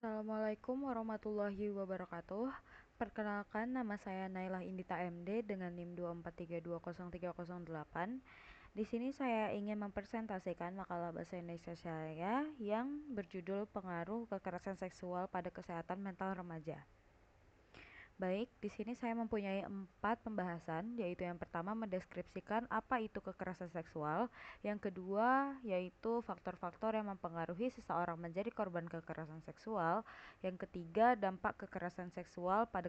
Assalamualaikum warahmatullahi wabarakatuh. Perkenalkan, nama saya Nailah Indita MD dengan NIM 243203008. Di sini saya ingin mempresentasikan makalah bahasa Indonesia saya yang berjudul Pengaruh Kekerasan Seksual pada Kesehatan Mental Remaja. Baik, di sini saya mempunyai 4 pembahasan, yaitu yang pertama mendeskripsikan apa itu kekerasan seksual, yang kedua yaitu faktor-faktor yang mempengaruhi seseorang menjadi korban kekerasan seksual, yang ketiga dampak kekerasan seksual pada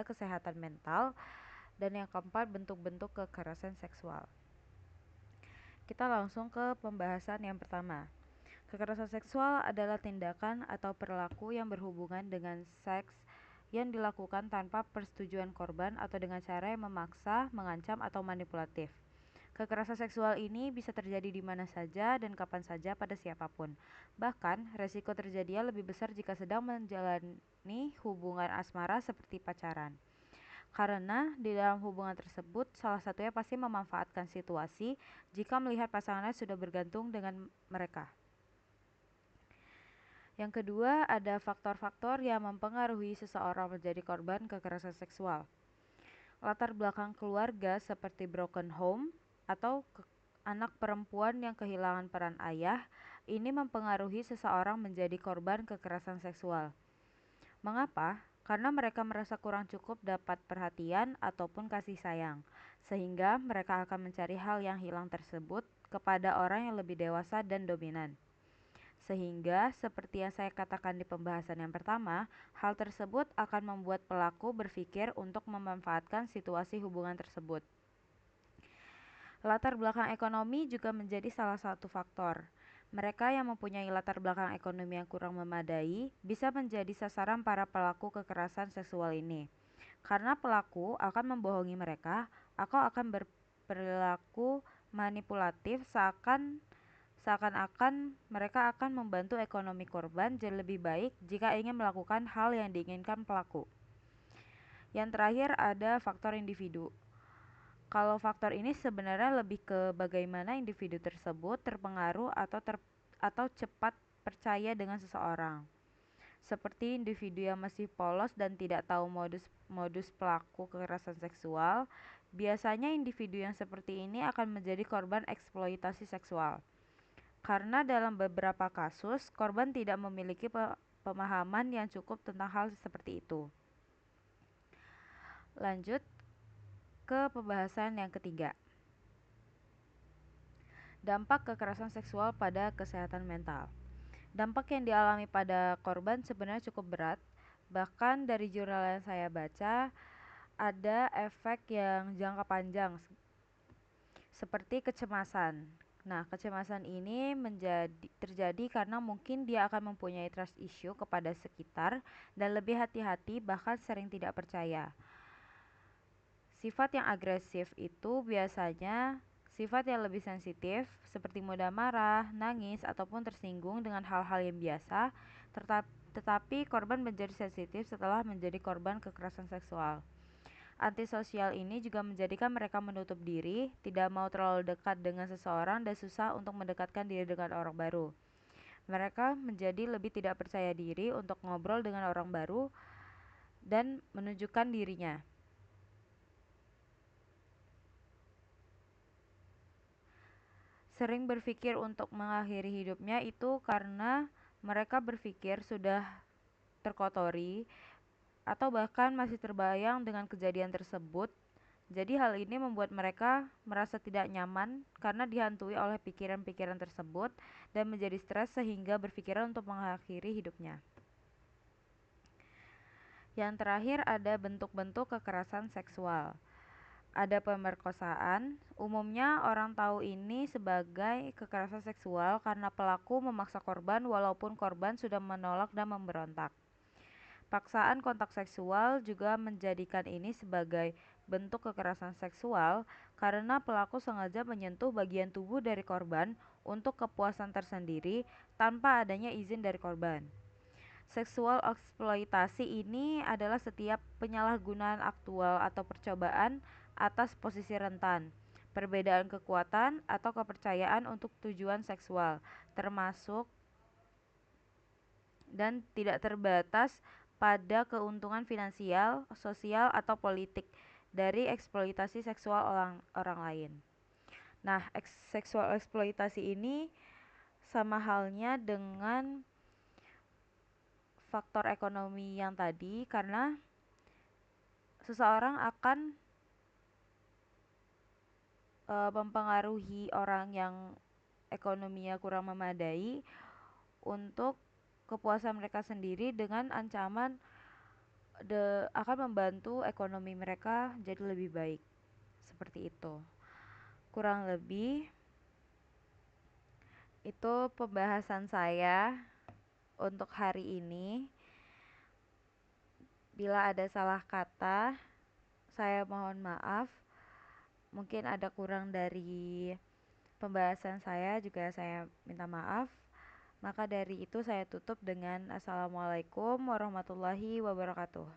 kesehatan mental, dan yang keempat bentuk-bentuk kekerasan seksual. Kita langsung ke pembahasan yang pertama. Kekerasan seksual adalah tindakan atau perilaku yang berhubungan dengan seks yang dilakukan tanpa persetujuan korban atau dengan cara yang memaksa, mengancam, atau manipulatif. Kekerasan seksual ini bisa terjadi di mana saja dan kapan saja pada siapapun. Bahkan, resiko terjadinya lebih besar jika sedang menjalani hubungan asmara seperti pacaran. Karena di dalam hubungan tersebut, salah satunya pasti memanfaatkan situasi jika melihat pasangannya sudah bergantung dengan mereka. Yang kedua, ada faktor-faktor yang mempengaruhi seseorang menjadi korban kekerasan seksual. Latar belakang keluarga seperti broken home atau anak perempuan yang kehilangan peran ayah, ini mempengaruhi seseorang menjadi korban kekerasan seksual. Mengapa? Karena mereka merasa kurang cukup dapat perhatian ataupun kasih sayang, sehingga mereka akan mencari hal yang hilang tersebut kepada orang yang lebih dewasa dan dominan. Sehingga, seperti yang saya katakan di pembahasan yang pertama, hal tersebut akan membuat pelaku berpikir untuk memanfaatkan situasi hubungan tersebut. Latar belakang ekonomi juga menjadi salah satu faktor. Mereka yang mempunyai latar belakang ekonomi yang kurang memadai bisa menjadi sasaran para pelaku kekerasan seksual ini. Karena pelaku akan membohongi mereka, atau akan berperilaku manipulatif seakan-akan mereka akan membantu ekonomi korban jadi lebih baik jika ingin melakukan hal yang diinginkan pelaku. Yang terakhir ada faktor individu. Kalau faktor ini sebenarnya lebih ke bagaimana individu tersebut terpengaruh atau cepat percaya dengan seseorang. Seperti individu yang masih polos dan tidak tahu modus pelaku kekerasan seksual, biasanya individu yang seperti ini akan menjadi korban eksploitasi seksual. Karena dalam beberapa kasus, korban tidak memiliki pemahaman yang cukup tentang hal seperti itu. Lanjut ke pembahasan yang ketiga. Dampak kekerasan seksual pada kesehatan mental. Dampak yang dialami pada korban sebenarnya cukup berat. Bahkan dari jurnal yang saya baca, ada efek yang jangka panjang seperti kecemasan. Nah, kecemasan ini terjadi karena mungkin dia akan mempunyai trust issue kepada sekitar dan lebih hati-hati, bahkan sering tidak percaya. Sifat yang agresif itu biasanya sifat yang lebih sensitif, seperti mudah marah, nangis, ataupun tersinggung dengan hal-hal yang biasa, tetapi korban menjadi sensitif setelah menjadi korban kekerasan seksual. Antisosial ini juga menjadikan mereka menutup diri, tidak mau terlalu dekat dengan seseorang, dan susah untuk mendekatkan diri dengan orang baru. Mereka menjadi lebih tidak percaya diri untuk ngobrol dengan orang baru dan menunjukkan dirinya. Sering berpikir untuk mengakhiri hidupnya itu karena mereka berpikir sudah terkotori atau bahkan masih terbayang dengan kejadian tersebut. Jadi hal ini membuat mereka merasa tidak nyaman karena dihantui oleh pikiran-pikiran tersebut dan menjadi stres sehingga berpikiran untuk mengakhiri hidupnya. Yang terakhir ada bentuk-bentuk kekerasan seksual. Ada pemerkosaan, umumnya orang tahu ini sebagai kekerasan seksual karena pelaku memaksa korban walaupun korban sudah menolak dan memberontak. Paksaan kontak seksual juga menjadikan ini sebagai bentuk kekerasan seksual karena pelaku sengaja menyentuh bagian tubuh dari korban untuk kepuasan tersendiri tanpa adanya izin dari korban. Seksual eksploitasi ini adalah setiap penyalahgunaan aktual atau percobaan atas posisi rentan, perbedaan kekuatan atau kepercayaan untuk tujuan seksual, termasuk dan tidak terbatas pada keuntungan finansial, sosial, atau politik dari eksploitasi seksual orang lain. Nah, seksual eksploitasi ini sama halnya dengan faktor ekonomi yang tadi, karena seseorang akan mempengaruhi orang yang ekonominya kurang memadai untuk kepuasan mereka sendiri dengan ancaman akan membantu ekonomi mereka jadi lebih baik. Seperti itu. Kurang lebih itu pembahasan saya untuk hari ini. Bila ada salah kata, saya mohon maaf. Mungkin ada kurang dari pembahasan saya, juga saya minta maaf. Maka dari itu saya tutup dengan Assalamualaikum warahmatullahi wabarakatuh.